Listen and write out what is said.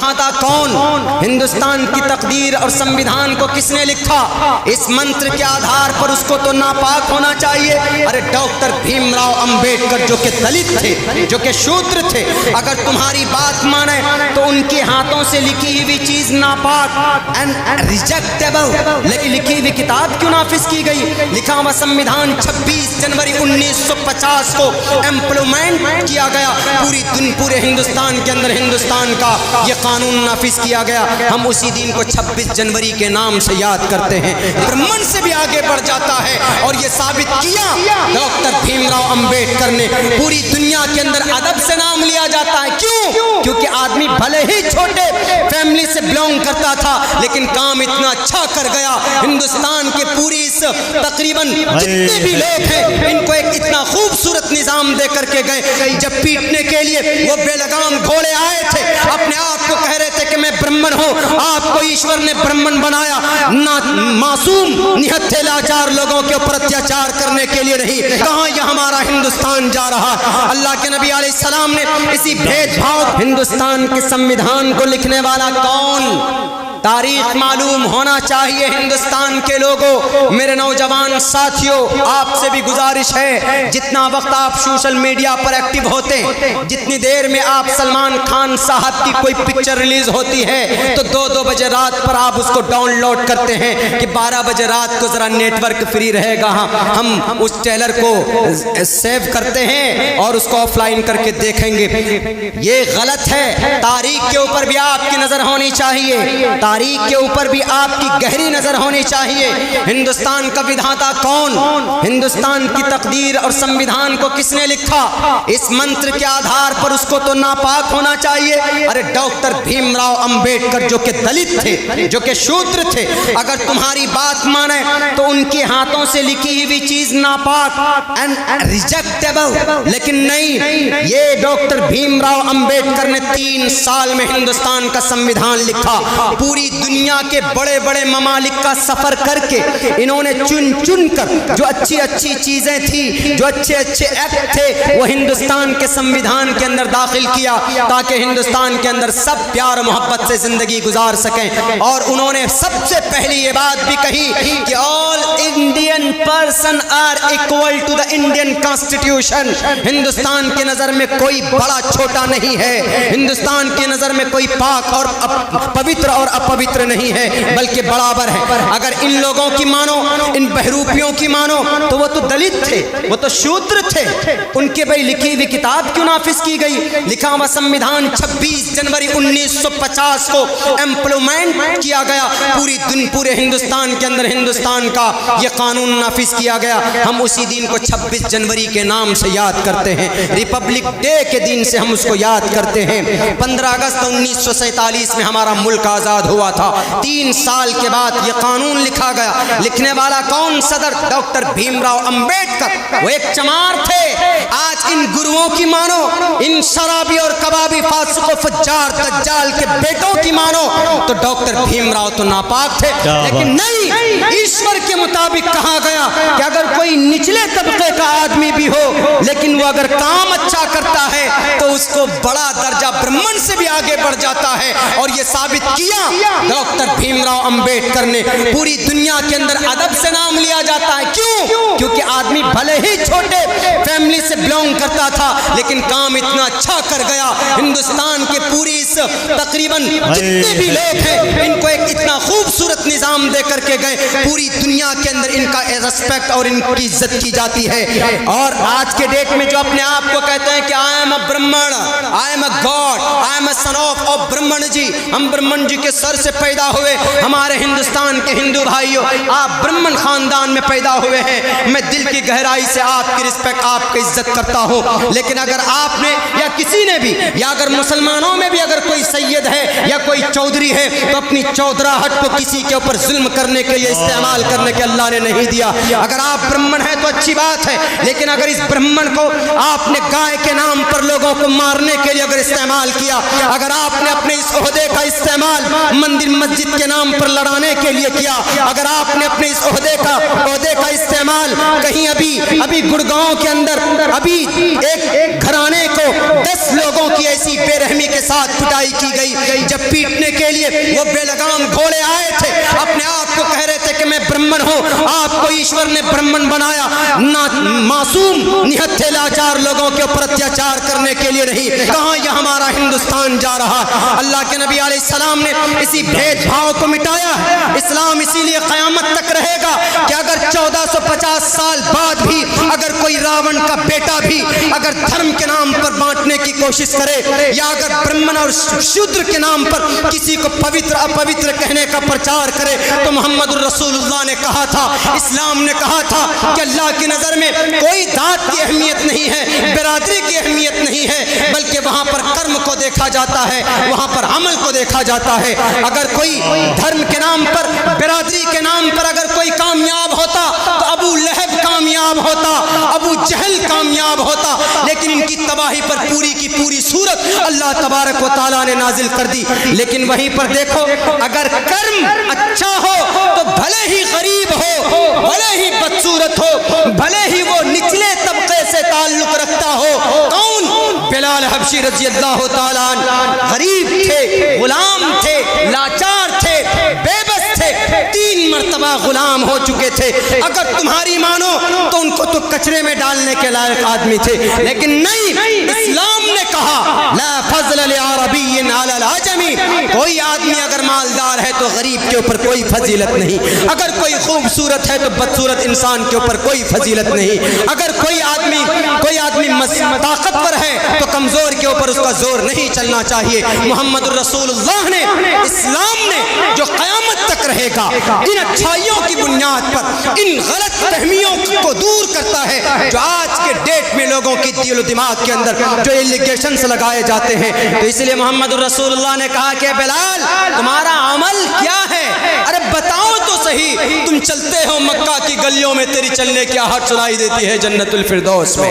विधाता कौन, हिंदुस्तान की तकदीर और संविधान को किसने लिखा, इस मंत्र के आधार पर उसको तो नापाक होना चाहिए। अरे डॉक्टर भीमराव अंबेडकर जो कि दलित थे, जो कि शूद्र थे, अगर तुम्हारी बात माने तो उनके हाथों से लिखी हुई चीज नापाक एंड रिजेक्टेबल, लेकिन लिखी हुई किताब क्यों नाफिज की गई? लिखा हुआ संविधान 26 जनवरी 1950 को इम्प्लीमेंट किया गया, पूरे हिंदुस्तान के अंदर हिंदुस्तान का ये कानून नाफिज किया गया। हम उसी दिन को 26 जनवरी के नाम से याद करते हैं। ब्राह्मण से भी आगे बढ़ जाता है और ये साबित किया डॉक्टर भीमराव अंबेडकर ने। पूरी दुनिया के अंदर अदब से नाम लिया जाता है, क्यों? क्योंकि आदमी भले ही छोटे फैमिली से बिलोंग करता था, लेकिन काम इतना अच्छा कर गया। हिंदुस्तान के पूरी इस तकरीबन जितने भी लोग हैं, इनको एक इतना खूबसूरत निजाम दे करके गए। जब पीटने के लिए वो बेलगाम घोड़े आए थे, अपने आप को कह रहे थे कि मैं ब्राह्मण हूँ, आपको ईश्वर ने ब्राह्मण बनाया, ना मासूम निहत्थे लाचार लोगों के ऊपर अत्याचार करने के लिए नहीं। कहाँ यह हमारा हिंदुस्तान जा रहा? अल्लाह के नबी अलैहिस्सलाम ने इसी भेदभाव, हिंदुस्तान के संविधान को लिखने वाला कौन, तारीख मालूम होना चाहिए हिंदुस्तान के लोगों। मेरे नौजवान साथियों, आपसे भी गुजारिश है, जितना वक्त आप सोशल मीडिया पर एक्टिव होते हैं, जितनी देर में आप सलमान खान साहब की कोई पिक्चर रिलीज होती है तो 2-2 बजे रात पर आप उसको डाउनलोड करते हैं कि 12 बजे रात को जरा नेटवर्क फ्री रहेगा, हम उस ट्रेलर को सेव करते हैं और उसको ऑफलाइन करके देखेंगे। ये गलत है। तारीख के ऊपर भी आपकी नजर होनी चाहिए, तारीख के ऊपर भी आपकी गहरी नजर होनी चाहिए। हिंदुस्तान का विधाता कौन, हिंदुस्तान की तकदीर और संविधान को किसने लिखा, इस मंत्र के आधार पर उसको तो नापाक होना चाहिए। अरे डॉक्टर भीमराव अंबेडकर जो कि दलित थे, जो कि शूद्र थे, अगर तुम्हारी बात माने तो उनके हाथों से लिखी हुई चीज नापाक एंड रिजेक्टेबल, लेकिन नहीं, ये डॉक्टर भीमराव अंबेडकर ने 3 साल में हिंदुस्तान का संविधान लिखा। पूरी दुनिया के बड़े बड़े ममालिक का सफर करके इन्होंने चुन चुन कर जो अच्छी अच्छी चीजें थी, जो अच्छे अच्छे एक्ट थे, वो हिंदुस्तान के संविधान के अंदर दाखिल किया, ताकि हिंदुस्तान के अंदर सब प्यार और मोहब्बत से जिंदगी गुजार सकें। और उन्होंने सबसे पहली ये बात भी कही कि all Indian person are equal to the Indian constitution. Hindustan की नजर में कोई बड़ा छोटा नहीं है, हिंदुस्तान की नजर में कोई पाक और पवित्र और अपवित्र नहीं है, बल्कि बराबर है। अगर इन लोगों की मानो, इन बहरूपियों की मानो, तो वो तो दलित थे, वो तो शूद्र थे, उनके भाई लिखी हुई किताब क्यों नाफिज की गई? लिखा हुआ संविधान 26 जनवरी 1950 को इम्प्लीमेंट किया गया, पूरे हिंदुस्तान के अंदर हिंदुस्तान का ये कानून नाफिज किया गया। हम उसी दिन को 26 जनवरी के नाम से याद करते हैं, रिपब्लिक डे के दिन से हम उसको याद करते हैं। 15 अगस्त 1947 में हमारा मुल्क आजाद हुआ था। 3 साल के बाद ये कानून लिखा गया। लिखने वाला कौन? सदर डॉक्टर भीमराव अंबेडकर। वो एक चमार थे। आज इन गुरुओं की मानो, इन शराबी और कबाबी फासिक और फज्जार दज्जाल के बेटों की मानो तो डॉक्टर भीमराव तो नापाक थे, लेकिन नहीं, ईश्वर के मुताबिक कहा गया कि अगर कोई निचले तबके का आदमी भी हो, लेकिन वो अगर काम अच्छा करता है तो उसको बड़ा दर्जा ब्राह्मण से भी आगे बढ़ जाता है। और ये साबित किया डॉक्टर भीमराव अंबेडकर ने। पूरी दुनिया के अंदर अदब से नाम लिया जाता है, क्यों? क्योंकि आदमी भले ही छोटे फैमिली से बिलोंग करता था, लेकिन काम इतना अच्छा कर गया। हिंदुस्तान के पूरी इस तकरीबन जितने भी लोग हैं, इनको एक इतना खूबसूरत निजाम दे करके गए। पूरी दुनिया के अंदर इनका रेस्पेक्ट और इनकी इज्जत की जाती है। और आज के डेट में जो अपने आप को कहते हैं कि आई एम अ ब्राह्मण, I am a God, I am a son of ब्राह्मण जी, हम ब्राह्मण जी के सर से पैदा हुए। हमारे हिंदुस्तान के हिंदू भाइयों, आप ब्राह्मण खानदान में पैदा हुए हैं। मैं दिल की गहराई से आपकी रिस्पेक्ट, आपकी इज्जत करता हूँ। लेकिन अगर आपने या किसी ने भी, या अगर मुसलमानों में भी अगर कोई सैयद है या कोई चौधरी है, तो अपनी चौधराहट को किसी के ऊपर जुल्म करने के लिए इस्तेमाल करने के अल्लाह ने नहीं दिया। अगर आप ब्राह्मण हैं तो अच्छी बात है, लेकिन अगर इस ब्राह्मण को आपने गाय के नाम पर लोगों को मारने के लिए अगर इस्तेमाल किया, अगर आपने अपने इस ओहदे का इस्तेमाल استعمال مندر مسجد کے نام پر لڑانے کے لیے کیا، اگر آپ نے اپنے اس عہدے کا استعمال کہیں ابھی گڑگاؤں کے اندر ابھی ایک گھرانے کو 10 لوگوں کی ایسی بے رحمی کے ساتھ پٹائی کی گئی، جب پیٹنے کے لیے وہ بے لگام گھوڑے آئے تھے، اپنے آپ کو کہہ رہے تھے کہ میں برہمن ہوں، آپ کو ایشور نے برہمن بنایا، معصوم نہتھے لاچار لوگوں کے اوپر اتیاچار کرنے کے لیے نہیں، کہاں یہ ہمارا ہندوستان جا رہا ہے؟ اللہ کے نبی علیہ السلام نے اسی بھید بھاؤ کو مٹایا ہے۔ اسلام اسی لیے قیامت تک رہے گا کہ اگر 1450 سال بعد بھی اگر کوئی راون کا بیٹا بھی اگر دھرم کے نام پر بانٹنے کی کوشش کرے، یا اگر برہمن اور شودر کے نام پر کسی کو پوتر اپوتر کہنے کا پرچار کرے، تو محمد الرسول اللہ نے کہا تھا، اسلام نے کہا تھا کہ اللہ کی نظر میں کوئی ذات کی اہمیت نہیں ہے، برادری کی اہمیت نہیں ہے، بلکہ وہاں پر کرم کو دیکھا جاتا ہے، وہاں پر عمل کو دیکھا جاتا ہے۔ اگر کوئی دھرم کے نام پر، برادری کے نام پر اگر کوئی کامیاب ہوتا تو ابو لہب کامیاب ہوتا، ابو جہل کامیاب ہوتا، لیکن ان کی تباہی پر پوری کی پوری صورت اللہ تبارک و تعالیٰ نے نازل کر دی۔ لیکن وہیں پر دیکھو، اگر کرم اچھا ہو تو بھلے ہی غریب ہو، بھلے ہی بدصورت ہو، بھلے ہی وہ نچلے طبقے سے تعلق رکھتا ہو، کون؟ بلال حبشی رضی اللہ تعالیٰ عنہ غریب تھے، غلام تھے، لاچار تھے، بے بس تھے، 3 مرتبہ غلام ہو چکے تھے، اگر تمہاری مانو تو ان کو تو کچرے میں ڈالنے کے لائق آدمی تھے، لیکن نہیں، اسلام نے کہا لا فضل لعربی علی العجمی، کوئی آدمی اگر مالدار ہے تو غریب کے اوپر کوئی فضیلت نہیں، اگر کوئی خوبصورت ہے تو بدصورت انسان کے اوپر کوئی فضیلت نہیں، اگر کوئی آدمی طاقتور ہے تو کمزور کے اوپر اس کا زور نہیں چلنا چاہیے۔ محمد الرسول اللہ نے، اسلام نے، جو قیامت تک رہے گا، ان اچھائیوں کی بنیاد پر ان غلط فہمیوں کو دور کرتا ہے جو آج کے ڈیٹ میں لوگوں کی دل و دماغ کے اندر جو ایلیگیشنز لگائے جاتے ہیں۔ تو اس لیے محمد الرسول اللہ نے کہا کہ بلال تمہارا عمل کیا ہے؟ ارے بتاؤ تو صحیح، تم چلتے ہو مکہ کی گلیوں میں، تیری چلنے کی آہٹ سنائی دیتی ہے جنت الفردوس میں۔